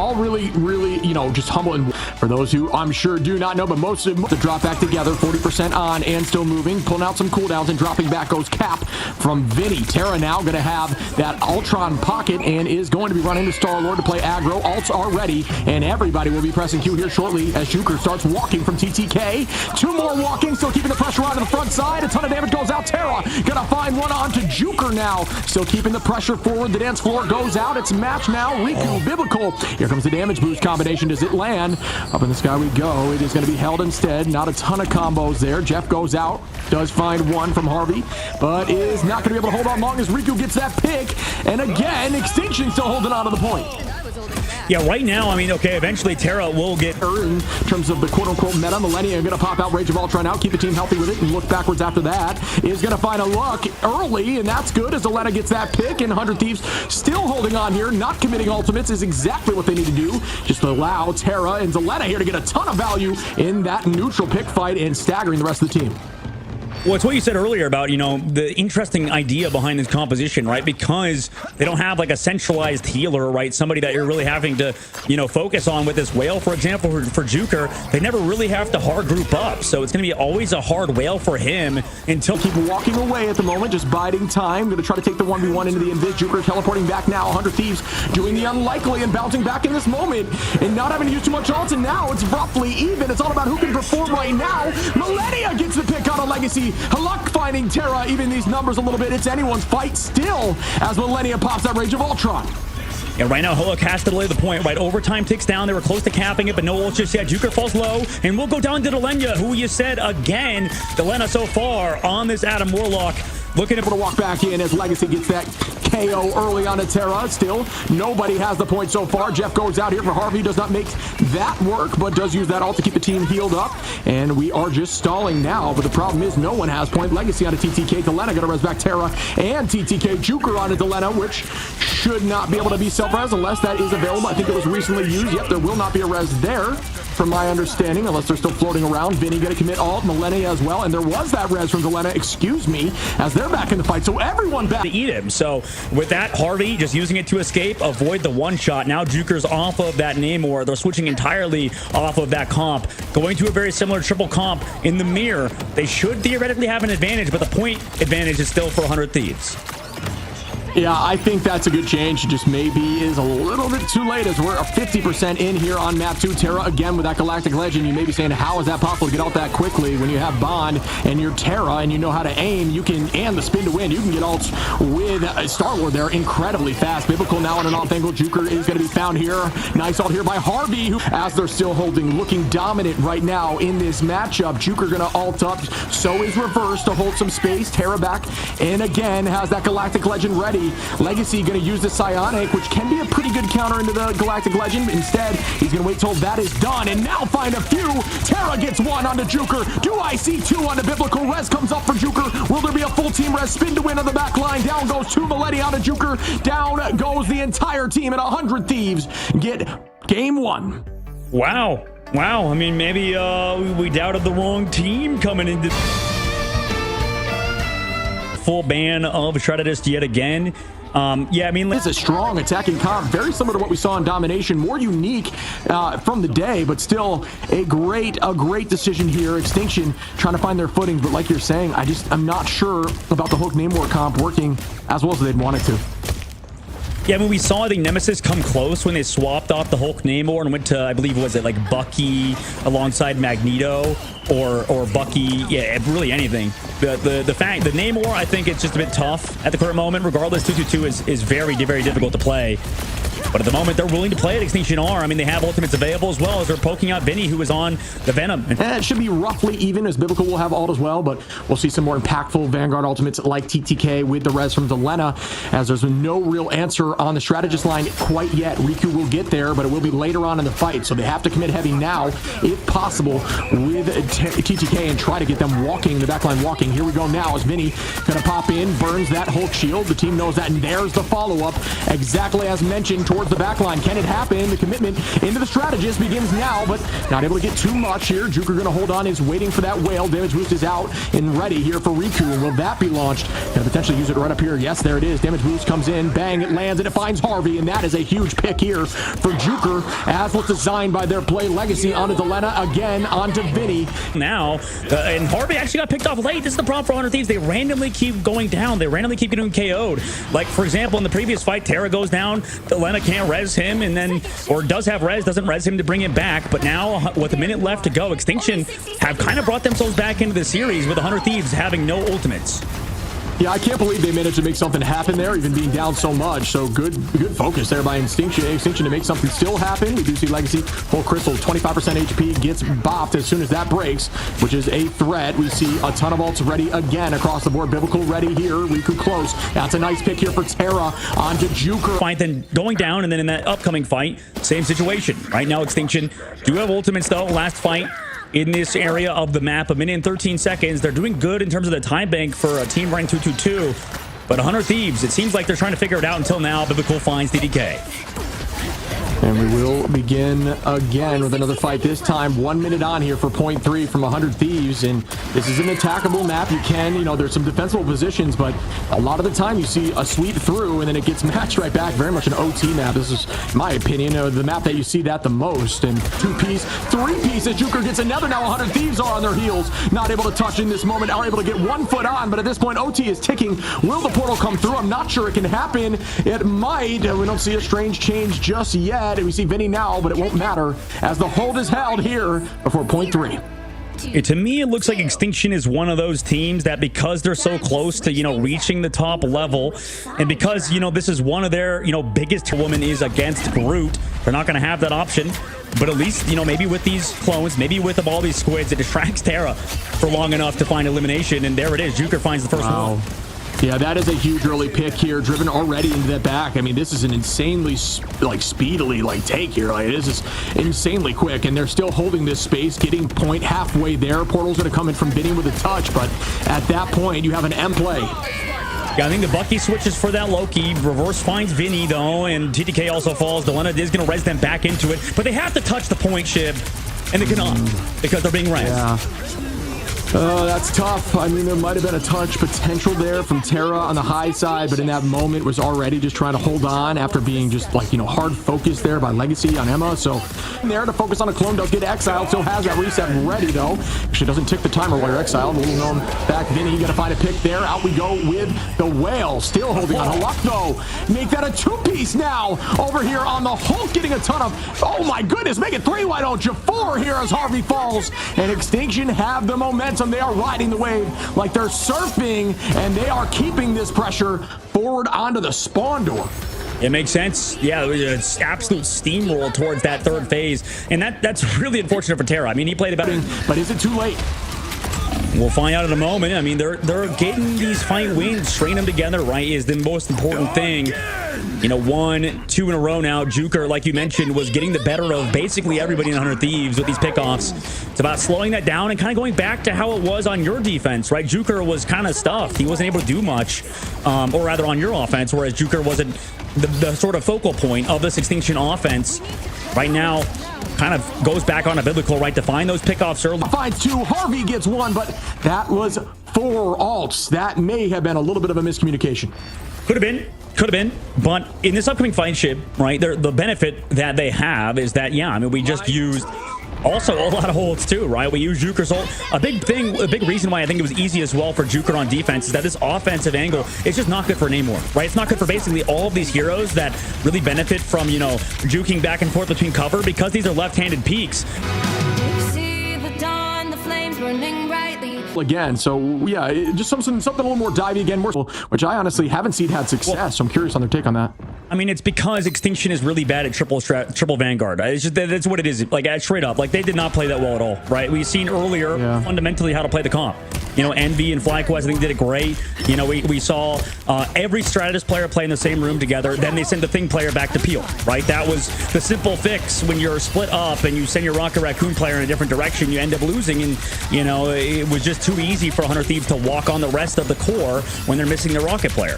all really, you know, just humble. And for those who I'm sure do not know, but most of them to drop back together, 40% on and still moving, pulling out some cooldowns and dropping back goes Cap from Vinny. Terra now going to have that Ultron pocket and is going to be running to Star-Lord to play aggro. Ults are ready, and everybody will be pressing Q here shortly as Juker starts walking from TTK. Two more walking, still keeping the pressure on the front side. A ton of damage goes out. Terra gonna find one onto Juker now, still keeping the pressure forward. The dance floor goes out. It's match now. Riku, Biblical. Here comes the damage boost combination. Does it land? Up in the sky we go. It is going to be held instead. Not a ton of combos there. Jeff goes out. Does find one from Harvey, but is not going to be able to hold on long as Riku gets that pick. And again, Extinction still holding on to the point. Yeah, right now, I mean, okay, eventually Terra will get... In terms of the quote-unquote meta, Millennium going to pop out Rage of Ultron out, keep the team healthy with it, and look backwards after that. Is going to find a look early, and that's good as Zelena gets that pick, and 100 Thieves still holding on here, not committing ultimates is exactly what they need to do. Just allow Terra and Zelena here to get a ton of value in that neutral pick fight and staggering the rest of the team. Well, it's what you said earlier about, you know, the interesting idea behind this composition, right? Because they don't have like a centralized healer, right? Somebody that you're really having to, you know, focus on with this whale, for example, for Juker. They never really have to hard group up. So it's going to be always a hard whale for him until... Keep walking away at the moment, just biding time. Going to try to take the 1v1 into the Invis. Juker teleporting back now. 100 Thieves doing the unlikely and bouncing back in this moment and not having to use too much ult. And now it's roughly even. It's all about who can perform right now. Millennia gets the pick out of Legacy. Haluk finding Terra, even these numbers a little bit. It's anyone's fight still as Millennia pops that Rage of Ultron. Yeah, right now, Haluk has to delay the point, right? Overtime ticks down. They were close to capping it, but no ult just yet. Juker falls low, and we'll go down to Delenya, who you said again. Delena so far on this Adam Warlock. Looking able to walk back in as Legacy gets that KO early on to Terra. Still, nobody has the point so far. Jeff goes out here for Harvey. Does not make that work, but does use that ult to keep the team healed up. And we are just stalling now. But the problem is no one has point. Legacy onto TTK. Delena going to res back Terra and TTK. Juker onto Delena, which should not be able to be self-res unless that is available. I think it was recently used. Yep, there will not be a res there, from my understanding, unless they're still floating around. Vinny going to commit ult, Millennia as well, and there was that res from Delena, excuse me, as they're back in the fight. So everyone back to eat him. So with that, Harvey just using it to escape, avoid the one shot. Now Juker's off of that Namor. They're switching entirely off of that comp, going to a very similar triple comp in the mirror. They should theoretically have an advantage, but the point advantage is still for 100 Thieves. Yeah, I think that's a good change. Just maybe is a little bit too late as we're 50% in here on map 2. Terra again with that Galactic Legend. You may be saying, how is that possible to get out that quickly when you have Bond and you're Terra and you know how to aim? You can, and the spin to win, you can get ults with Star-Lord there incredibly fast. Biblical now on an off angle. Juker is going to be found here. Nice ult here by Harvey, who, as they're still holding, looking dominant right now in this matchup. Juker going to ult up. So is Reverse to hold some space. Terra back, and again has that Galactic Legend ready. Legacy going to use the Psionic, which can be a pretty good counter into the Galactic Legend. Instead, he's going to wait till that is done and now find a few. Terra gets one onto Juker. Do I see two onto Biblical? Res comes up for Juker. Will there be a full team res? Spin to win on the back line. Down goes two Millennia onto Juker. Down goes the entire team, and 100 Thieves get game one. Wow. Wow. I mean, maybe we doubted the wrong team coming into... Full ban of Extitithion yet again. Yeah, I mean, it's a strong attacking comp, very similar to what we saw in Domination, more unique from the day, but still a great decision here. Extinction trying to find their footings, but like you're saying, I'm not sure about the Hulk Namor comp working as well as they'd want it to. Yeah, I mean, we saw the Nemesis come close when they swapped off the Hulk Namor and went to, I believe, was it like Bucky alongside Magneto or Bucky? Yeah, really anything. The Namor, I think it's just a bit tough at the current moment. Regardless, 2-2-2 is very, very difficult to play. But at the moment, they're willing to play it. Extinction are. I mean, they have ultimates available as well as they're poking out Vinny, who is on the Venom. And it should be roughly even as Biblical will have ult as well, but we'll see some more impactful Vanguard ultimates like TTK with the res from Delena, as there's no real answer on the strategist line quite yet. Riku will get there, but it will be later on in the fight, so they have to commit heavy now, if possible, with TTK and try to get them walking, the backline walking. Here we go now as Vinny gonna pop in, burns that Hulk shield. The team knows that, and there's the follow-up, exactly as mentioned. towards the back line. Can it happen? The commitment into the strategist begins now, but not able to get too much here. Juker going to hold on, is waiting for that whale. Damage boost is out and ready here for Riku. Will that be launched? Going to potentially use it right up here. Yes, there it is. Damage boost comes in. Bang, it lands, and it finds Harvey, and that is a huge pick here for Juker, as was designed by their play. Legacy onto Delena, again onto Vinny. Now, and Harvey actually got picked off late. This is the problem for 100 Thieves. They randomly keep going down. They randomly keep getting KO'd. Like, for example, in the previous fight, Terra goes down. Delena can't res him, and then, or does have res, doesn't res him to bring him back. But now, with a minute left to go, Extinction have kind of brought themselves back into the series with 100 Thieves having no ultimates. Yeah, I can't believe they managed to make something happen there, even being down so much. So good focus there by Extinction to make something still happen. We do see Legacy, full crystal, 25% HP, gets bopped as soon as that breaks, which is a threat. We see a ton of ults ready again across the board. Biblical ready here. Riku close. That's a nice pick here for Terra onto Juker. Fight then going down, and then in that upcoming fight, same situation. Right now, Extinction do have ultimates though. Last fight in this area of the map, a minute and 13 seconds. They're doing good in terms of the time bank for a team ranked 222, but 100 Thieves, it seems like they're trying to figure it out until now. Biblical finds DDK. And we will begin again with another fight, this time 1 minute on here for point 3 from 100 Thieves. And this is an attackable map. You can, there's some defensible positions, but a lot of the time you see a sweep through and then it gets matched right back. Very much an OT map. This is, in my opinion, the map that you see that the most. And 2-piece, 3-piece as Juker gets another. Now 100 Thieves are on their heels, not able to touch in this moment, are able to get 1 foot on, but at this point OT is ticking. Will the portal come through? I'm not sure it can happen. It might. We don't see a strange change just yet. We see Vinny now, but it won't matter as the hold is held here before point 3. To me, it looks like Extinction is one of those teams that, because they're so close to, reaching the top level, and because, this is one of their, biggest woman is against Groot, they're not going to have that option. But at least, maybe with these clones, maybe with all these squids, it distracts Terra for long enough to find elimination. And there it is. Juker finds the first one. Yeah, that is a huge early pick here, driven already into that back. I mean, this is an insanely, speedily, take here. This is insanely quick, and they're still holding this space, getting point halfway there. Portal's going to come in from Vinny with a touch, but at that point, you have an M play. Yeah, I think the Bucky switches for that Loki. Reverse finds Vinny, though, and TTK also falls. Delena is going to res them back into it, but they have to touch the point, Shib, and they cannot because they're being res. Yeah. Oh, that's tough. I mean, there might have been a touch potential there from Terra on the high side, but in that moment was already just trying to hold on after being just hard focused there by Legacy on Emma. So there to focus on a clone, does get exiled, still has that reset ready though. She doesn't tick the timer while you're exiled. Little known back Vinny, you gotta find a pick there. Out we go with the whale, still holding on. Luck though, make that a 2-piece now. Over here on the Hulk, getting a ton of, oh my goodness, make it 3. Why don't you 4 here as Harvey falls? And Extinction have the momentum. They are riding the wave like they're surfing, and they are keeping this pressure forward onto the spawn door. It makes sense. Yeah, it's absolute steamroll towards that third phase, and that's really unfortunate for Terra. I mean, he played about it, but is it too late? We'll find out in a moment. I mean, they're getting these fight wins, string them together, right, is the most important thing. 1, 2 in a row now. Juker, like you mentioned, was getting the better of basically everybody in 100 Thieves with these pickoffs. It's about slowing that down and kind of going back to how it was on your defense, right? Juker was kind of stuffed. He wasn't able to do much, or rather on your offense, whereas Juker wasn't the sort of focal point of this Extinction offense. Right now, kind of goes back on a Biblical, right, to find those pickoffs early. Finds 2, Harvey gets 1, but that was 4 alts. That may have been a little bit of a miscommunication. Could have been, but in this upcoming fight, Shib, right, the benefit that they have is that, yeah, I mean, we just used also a lot of holds too, right? We use Juker's ult. A big reason why I think it was easy as well for Juker on defense is that this offensive angle is just not good for Namor, right? It's not good for basically all of these heroes that really benefit from, juking back and forth between cover, because these are left-handed peaks. Again, so yeah, just something a little more divey again, which I honestly haven't seen had success. So I'm curious on their take on that. I mean, it's because Extinction is really bad at triple Vanguard. It's just that's what it is. Straight up, they did not play that well at all, right? We've seen earlier fundamentally how to play the comp. Envy and FlyQuest, I think, did it great. We saw every Stratus player play in the same room together. Then they send the Thing player back to Peel, right? That was the simple fix. When you're split up and you send your Rocket Raccoon player in a different direction, you end up losing. And, it was just too easy for 100 Thieves to walk on the rest of the core when they're missing their Rocket player.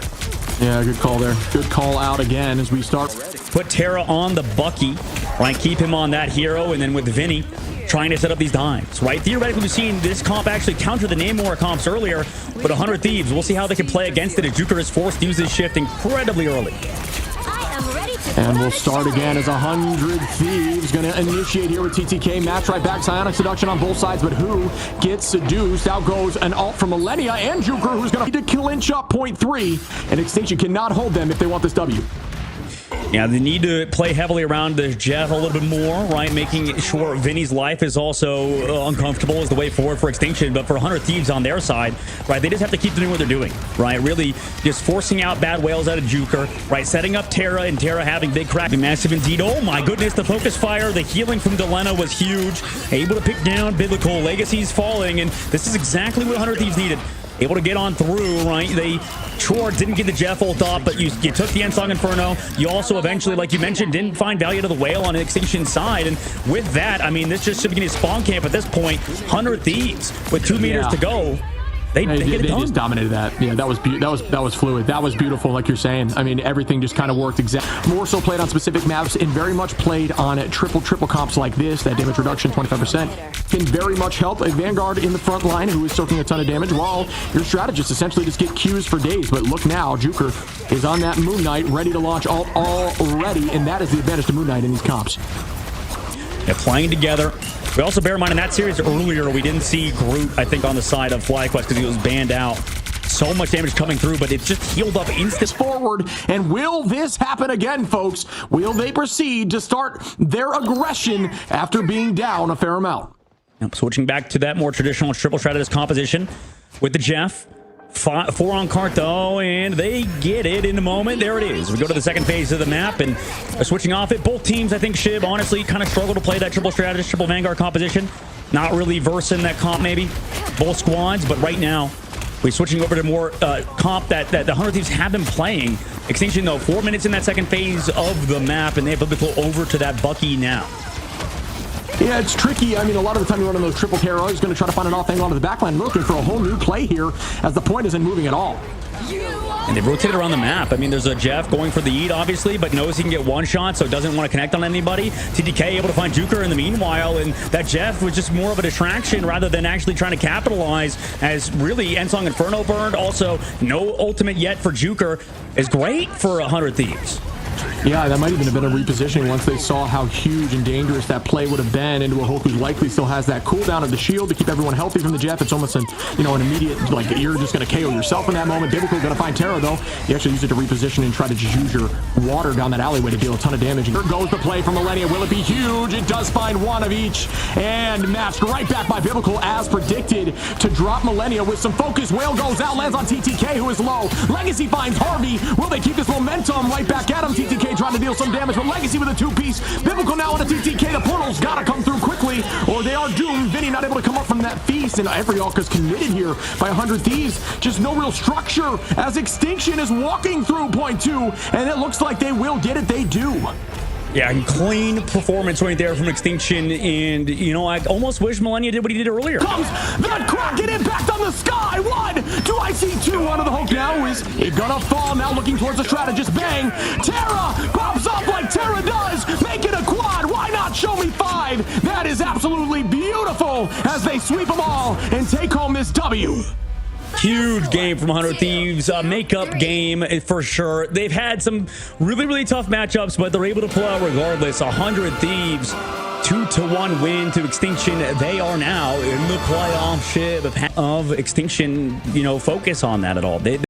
Yeah, good call there. Good call out again as we start. Put Terra on the Bucky, right? Keep him on that hero, and then with Vinny trying to set up these dives, right? Theoretically, we've seen this comp actually counter the Namor comps earlier, but 100 Thieves, we'll see how they can play against it as Juker is forced to use this shift incredibly early. And we'll start again as 100 Thieves going to initiate here with TTK. Match right back, Psionic Seduction on both sides, but who gets seduced? Out goes an ult from Millennia and Juker, who's going to clinch up point 3, and Extinction cannot hold them if they want this W. Yeah, they need to play heavily around the Jeff a little bit more, right? Making sure Vinny's life is also uncomfortable is the way forward for Extinction. But for 100 Thieves on their side, right, they just have to keep doing what they're doing, right? Really just forcing out bad whales out of Juker, right? Setting up Terra, and Terra having big crack. Massive indeed. Oh my goodness, the focus fire, the healing from Delena was huge. Able to pick down Biblical. Legacy's falling, and this is exactly what 100 Thieves needed. Able to get on through, right? They didn't get the Jeff ult off, but you took the Ensong Inferno. You also eventually, like you mentioned, didn't find value to the whale on Extinction's side. And with that, I mean, this just should be a spawn camp at this point. 100 Thieves with 2 meters to go. They just dominated that. Yeah, that was fluid. That was beautiful, like you're saying. I mean, everything just kind of worked exactly. More so played on specific maps and very much played on triple comps like this. That damage reduction, 25%, can very much help a Vanguard in the front line who is soaking a ton of damage, while your strategists essentially just get Qs for days. But look now, Juker is on that Moon Knight, ready to launch ult already, and that is the advantage to Moon Knight in these comps. They're playing together. We also bear in mind in that series earlier, we didn't see Groot, I think, on the side of FlyQuest because he was banned out. So much damage coming through, but it just healed up instantly. Forward, and will this happen again, folks? Will they proceed to start their aggression after being down a fair amount? Yep, switching back to that more traditional triple strategist composition with the Jeff. 4 on cart though, and they get it in a moment. There it is. We go to the second phase of the map and are switching off it. Both teams, I think, Shib, honestly, kind of struggle to play that triple strategist, triple Vanguard composition. Not really versing that comp, maybe. Both squads, but right now, we're switching over to more comp that the 100 Thieves have been playing. Extinction, though, 4 minutes in that second phase of the map, and they have to go over to that Bucky now. Yeah, it's tricky. I mean, a lot of the time you run on those triple Terra, he's going to try to find an off angle onto the backline, looking for a whole new play here, as the point isn't moving at all. And they've rotated around the map. I mean, there's a Jeff going for the eat, obviously, but knows he can get one shot, so doesn't want to connect on anybody. TTK able to find Juker in the meanwhile, and that Jeff was just more of a distraction rather than actually trying to capitalize, as really Ensong Inferno burned. Also, no ultimate yet for Juker is great for 100 Thieves. Yeah, that might even have been a repositioning once they saw how huge and dangerous that play would have been into a Hulk who likely still has that cooldown of the shield to keep everyone healthy from the Jeff. It's almost an immediate, like, you're just going to KO yourself in that moment. Biblical going to find Terra, though. You actually use it to reposition and try to just use your water down that alleyway to deal a ton of damage. Here goes the play from Millennia. Will it be huge? It does find one of each, and matched right back by Biblical as predicted to drop Millennia with some focus. Whale goes out, lands on TTK, who is low. Legacy finds Harvey. Will they keep this momentum right back at him? TTK trying to deal some damage, but Legacy with a 2-piece. Biblical now on a TTK. The portal's got to come through quickly, or they are doomed. Vinny not able to come up from that feast, and every Alk is committed here by 100 Thieves. Just no real structure as Extinction is walking through point 2, and it looks like they will get it. They do. Yeah, and clean performance right there from Extinction, and, I almost wish Millennia did what he did earlier. Comes the Kraken impact on the sky. 1, do I see 2 onto the Hulk now? Is it gonna fall? Now looking towards the strategist. Bang! Terra pops up like Terra does. Make it a quad. Why not show me 5? That is absolutely beautiful as they sweep them all and take home this W. Huge game from 100 Thieves. Makeup game for sure. They've had some really tough matchups, but they're able to pull out regardless. 100 Thieves, 2-1 win to Extinction. They are now in the playoff ship of Extinction. Focus on that at all.